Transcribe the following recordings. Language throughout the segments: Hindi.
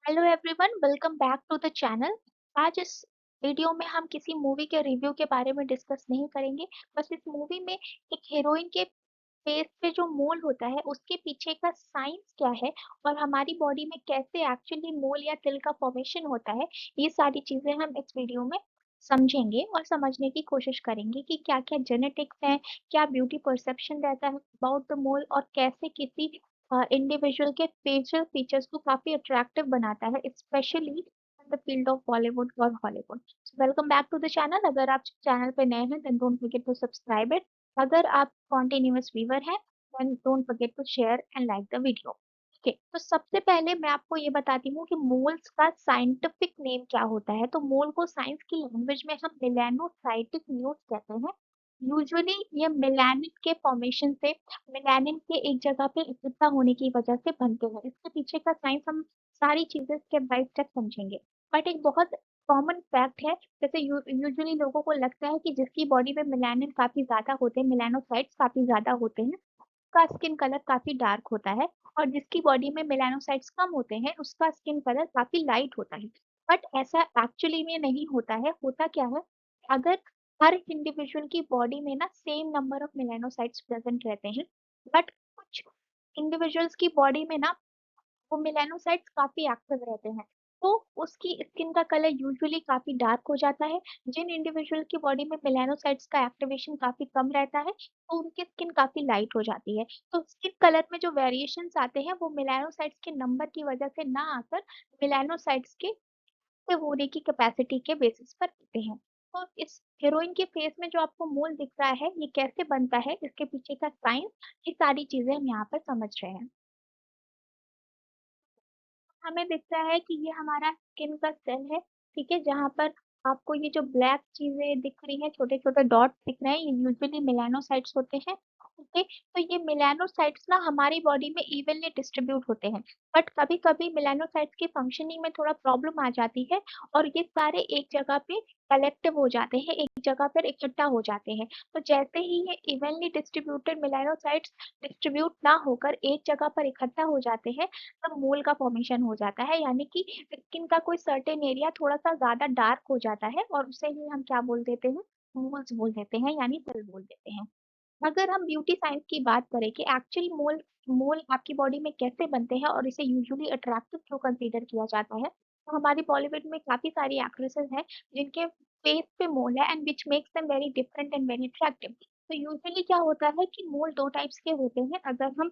Hello everyone, welcome back to the channel. आज इस वीडियो में हम किसी मूवी के रिव्यू के बारे में डिस्कस नहीं करेंगे। बस इस मूवी में एक हीरोइन के फेस पे जो मोल होता है उसके पीछे का साइंस क्या है और हमारी बॉडी में कैसे एक्चुअली मोल या तिल का फॉर्मेशन होता है, ये सारी चीजें हम इस वीडियो में समझेंगे और समझने की कोशिश करेंगे कि क्या क्या जेनेटिक्स है, क्या ब्यूटी परसेप्शन रहता है अबाउट द मोल और कैसे किसी इंडिविजुअल के फेशियल फीचर्स को काफी अट्रैक्टिव बनाता है, specially in the field of Bollywood और Hollywood. Welcome back to the channel. अगर आप चैनल पे नए हैं then don't forget to subscribe it. अगर आप कॉन्टिन्यूअस व्यूअर हैं then don't forget to share and like the video. Okay, तो सबसे पहले मैं आपको ये बताती हूँ कि मोल्स का साइंटिफिक नेम क्या होता है। तो मोल को साइंस की लैंग्वेज में हम मेलानोसाइटिक न्यूज कहते हैं। यूजुअली ये मेलानिन के फॉर्मेशन से, मेलानिन के एक जगह पे इकट्ठा होने की वजह से बनते हैं। इसके पीछे का साइंस हम सारी चीजें स्टेप बाय स्टेप समझेंगे। बट एक बहुत कॉमन फैक्ट है, जैसे यूजुअली लोगों को लगता है कि जिसकी बॉडी में मेलानिन काफी ज्यादा होते हैं, मेलानोसाइट्स काफी ज्यादा होते हैं, उसका स्किन कलर काफी डार्क होता है। और जिसकी बॉडी में मेलानोसाइट्स कम होते हैं उसका स्किन कलर काफी लाइट होता है। बट ऐसा एक्चुअली में नहीं होता है। होता क्या है, अगर हर इंडिविजुअल की बॉडी में ना same number of melanocytes present रहते हैं, बट कुछ इंडिविजुअल्स की बॉडी में ना वो मेलानोसाइट्स काफी एक्टिव रहते हैं, तो उसकी स्किन का कलर यूजुअली काफी डार्क हो जाता है। जिन इंडिविजुअल की बॉडी में मेलानोसाइट्स का एक्टिवेशन काफी कम रहता है तो उनकी स्किन काफी लाइट हो जाती है। तो स्किन कलर में जो वेरिएशंस आते हैं वो मेलानोसाइट्स के नंबर की वजह से ना आकर मेलानोसाइट्स के एक्टिव होने की कैपेसिटी के बेसिस पर होते हैं। तो इस हीरोइन के फेस में जो आपको मोल दिख रहा है ये कैसे बनता है, इसके पीछे का साइंस, ये सारी चीजें हम यहाँ पर समझ रहे हैं। हमें दिखता है कि ये हमारा स्किन का सेल है, ठीक है, जहाँ पर आपको ये जो ब्लैक चीजें दिख रही हैं, छोटे छोटे डॉट्स दिख रहे हैं, ये यूजुअली मेलानोसाइट्स होते हैं। ओके, तो ये मेलानोसाइट्स ना हमारी बॉडी में इवनली डिस्ट्रीब्यूट होते हैं। बट कभी कभी मेलानोसाइट्स की फंक्शनिंग में थोड़ा प्रॉब्लम आ जाती है और ये सारे एक जगह पे कलेक्टिव हो जाते हैं, एक जगह पर इकट्ठा हो जाते हैं। तो जैसे ही ये इवनली डिस्ट्रीब्यूटेड मेलानोसाइट्स डिस्ट्रीब्यूट ना होकर एक जगह पर इकट्ठा हो जाते हैं तब मोल का फॉर्मेशन हो जाता है, यानी कि स्किन का कोई सर्टेन एरिया थोड़ा सा ज्यादा डार्क हो जाता है और उसे ही हम क्या बोल देते हैं, मोल्स बोल देते हैं, यानी पिल बोल देते हैं। अगर हम ब्यूटी साइंस की बात करें कि एक्चुअली मोल मोल आपकी बॉडी में कैसे बनते हैं और इसे यूजुअली अट्रैक्टिव क्यों कंसीडर किया जाता है, तो हमारी बॉलीवुड में काफी सारी एक्ट्रेसेस हैं जिनके फेस पे मोल है and which makes them very different and very attractive. तो यूजुअली क्या होता है कि मोल दो टाइप्स के होते हैं। अगर हम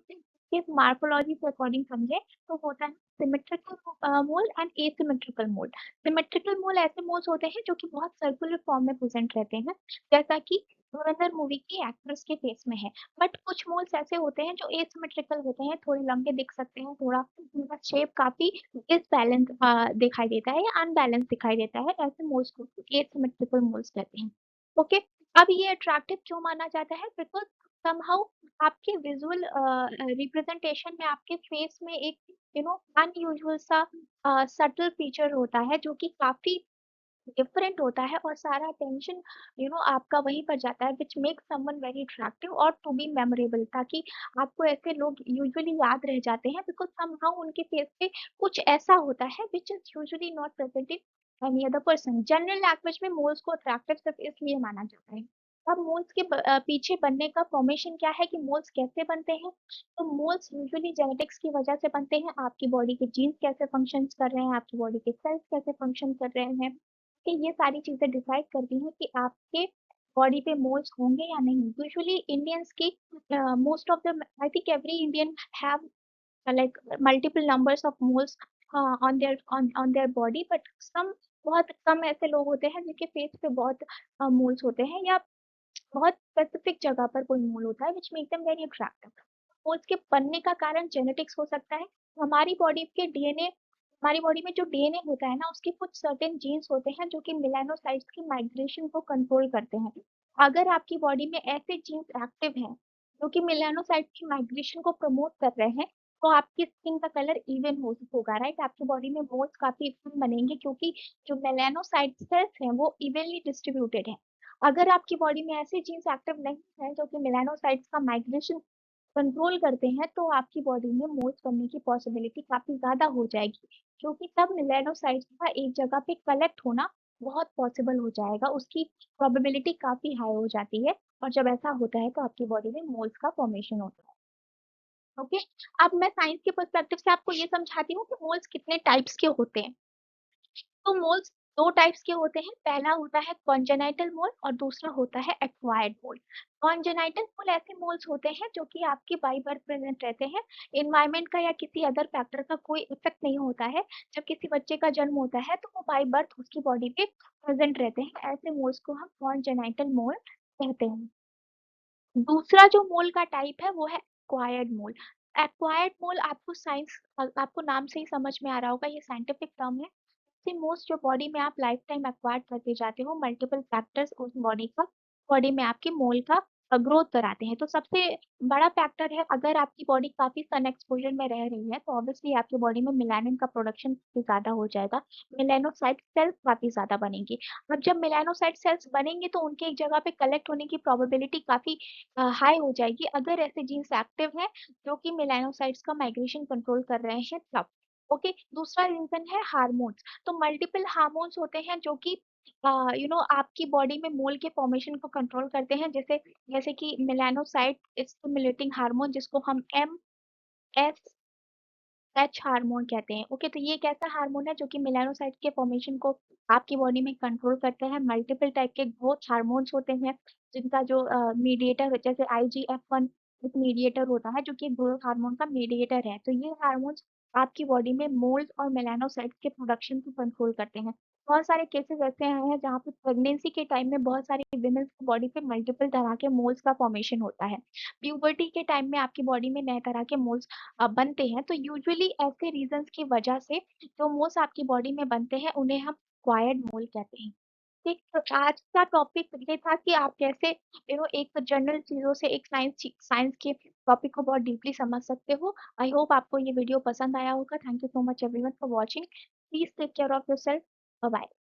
इस मार्फोलॉजी के अकॉर्डिंग समझे तो होता है symmetrical mole and asymmetrical mole. Symmetrical mole ऐसे मोल्स होते हैं जो कि बहुत सर्कुलर फॉर्म में प्रेजेंट रहते हैं, जैसा कि धुरंधर मूवी की एक्ट्रेस के फेस में है। बट कुछ मोल्स ऐसे होते हैं जो एसिमेट्रिकल होते हैं, थोड़े लंबे दिख सकते हैं, थोड़ा उनका शेप काफी डिसबैलेंस दिखाई देता है या अनबैलेंस दिखाई देता है, ऐसे मोल्स को एसिमेट्रिकल मोल्स कहते हैं। ओके, अब ये अट्रैक्टिव क्यों माना जाता है, बिकॉज समहाउ आपके विजुअल रिप्रेजेंटेशन में आपके फेस में एक अनयूजुअल सा सटल फीचर होता है जो कि काफी डिफरेंट होता है और सारा अटेंशन आपका वहीं पर जाता है, which make someone very attractive और टू बी मेमोरेबल, ताकि आपको ऐसे लोग यूजुअली याद रह जाते हैं बिकॉज समहाउ उनके फेस पे कुछ ऐसा होता है which is usually not present in any other person. General language में मोल्स को अट्रैक्टिव सिर्फ इसलिए माना जाता है। अब मोल्स के पीछे बनने का फॉर्मेशन क्या है, कि मोल्स कैसे बनते हैं। तो मोल्स यूजुअली जेनेटिक्स की वजह से बनते हैं। आपकी बॉडी के जीन्स कैसे फंक्शन कर रहे हैं, आपकी बॉडी के सेल्स कैसे फंक्शन कर रहे हैं, कि ये सारी चीजें डिसाइड करती हैं कि आपके बॉडी पे मोल्स होंगे या नहीं। यूजुअली इंडियंस की most of the, I think every Indian have like multiple numbers of moles on their body, but some, बहुत कम ऐसे लोग होते हैं जिनके फेस पे बहुत मोल्स होते हैं या बहुत स्पेसिफिक जगह पर कोई मोल होता है which make them very attractive. Moles के बनने का कारण जेनेटिक्स हो सकता है। हमारी बॉडी के डीएनए हमारी बॉडी में जो डीएनए होता है ना, उसके कुछ सर्टेन जीन्स होते हैं जो कि मेलानोसाइट्स की माइग्रेशन को कंट्रोल करते हैं। अगर आपकी बॉडी में ऐसे जीन्स एक्टिव हैं जो कि मेलानोसाइट्स की माइग्रेशन को प्रमोट कर रहे हैं, तो आपकी स्किन का कलर इवन होगा, राइट। आपकी बॉडी में मोल्स काफी इवन बनेंगे क्योंकि जो मेलानोसाइट सेल्स हैं वो इवनली डिस्ट्रीब्यूटेड हैं। अगर आपकी बॉडी में ऐसे जीन्स एक्टिव नहीं है जो कि मेलानोसाइट्स का माइग्रेशन कंट्रोल करते हैं, तो आपकी बॉडी में मोल्स बनने की पॉसिबिलिटी काफी ज्यादा हो जाएगी। क्योंकि तब मेलानोसाइट्स का एक जगह पे कलेक्ट होना बहुत पॉसिबल हो जाएगा, उसकी प्रोबेबिलिटी काफी हाई हो जाती है। और जब ऐसा होता है तो आपकी बॉडी में मोल्स का फॉर्मेशन होता है। ओके, अब मैं साइंस के पर्सपेक्टिव से आपको ये समझाती हूँ कि मोल्स कितने टाइप्स के होते हैं। तो मोल्स दो टाइप्स के होते हैं, पहला होता है कॉन्जेनाइटल मोल और दूसरा होता है एक्वायर्ड मोल। कॉन्जेनाइटल मोल ऐसे मोल्स होते हैं जो कि आपके बाई बर्थ प्रेजेंट रहते हैं, इन्वायरमेंट का या किसी अदर फैक्टर का कोई इफेक्ट नहीं होता है। जब किसी बच्चे का जन्म होता है तो वो बाई बर्थ उसकी बॉडी पे प्रेजेंट रहते हैं, ऐसे मोल्स को हम कॉन्जेनाइटल मोल कहते हैं। दूसरा जो मोल का टाइप है वो है एक्वायर्ड मोल। एक्वायर्ड मोल आपको साइंस आपको नाम से ही समझ में आ रहा होगा, ये साइंटिफिक टर्म है। मोस्ट जो बॉडी में आप लाइफ टाइम एक्वायर करते जाते हो, मल्टीपल फैक्टर्स उस बॉडी में आपके मोल का ग्रोथ कराते हैं। तो सबसे बड़ा फैक्टर है, अगर आपकी बॉडी काफी सन एक्सपोजर में रह रही है तो ऑब्वियसली आपकी बॉडी में मेलानिन का प्रोडक्शन काफी ज्यादा हो जाएगा, मेलानोसाइट सेल्स काफी ज्यादा बनेंगी। अब जब मेलानोसाइट सेल्स बनेंगे तो उनके एक जगह पे कलेक्ट होने की प्रोबेबिलिटी काफी हाई हो जाएगी, अगर ऐसे जीन्स एक्टिव हैं जो कि मेलानोसाइट्स का माइग्रेशन कंट्रोल कर रहे हैं तब। ओके, दूसरा रीजन है हार्मोन्स। तो मल्टीपल हार्मोन्स होते हैं जो कि आपकी बॉडी में मोल के फॉर्मेशन को कंट्रोल करते हैं, जैसे जैसे कि मेलानोसाइट स्टिमुलेटिंग हार्मोन जिसको हम एम एच हार्मोन कहते हैं। ओके, तो ये एक ऐसा हार्मोन है जो कि मेलानोसाइट के फॉर्मेशन को आपकी बॉडी में कंट्रोल करते हैं। मल्टीपल टाइप के ग्रोथ हार्मोन्स होते हैं जिनका जो मीडिएटर, जैसे IGF-1 एक मीडिएटर होता है जो कि ग्रोथ हार्मोन का मीडिएटर है। तो ये हार्मोन्स आपकी बॉडी में मोल्स और मेलानोसाइट के प्रोडक्शन को कंट्रोल करते हैं। बहुत सारे केसेस ऐसे आए हैं जहाँ पे प्रेगनेंसी के टाइम में बहुत सारी विमेन्स की बॉडी पे मल्टीपल तरह के मोल्स का फॉर्मेशन होता है। प्यूबर्टी के टाइम में आपकी बॉडी में नए तरह के मोल्स बनते हैं। तो यूजुअली ऐसे रीजंस की वजह से जो मोल्स आपकी बॉडी में बनते हैं उन्हें हम एक्वायर्ड मोल कहते हैं। ठीक, तो आज का टॉपिक ये था कि आप कैसे एक जनरल चीजों से एक साइंस के टॉपिक को बहुत डीपली समझ सकते हो। आई होप आपको ये वीडियो पसंद आया होगा। Thank you so much everyone for watching. Please take care of yourself. Bye bye.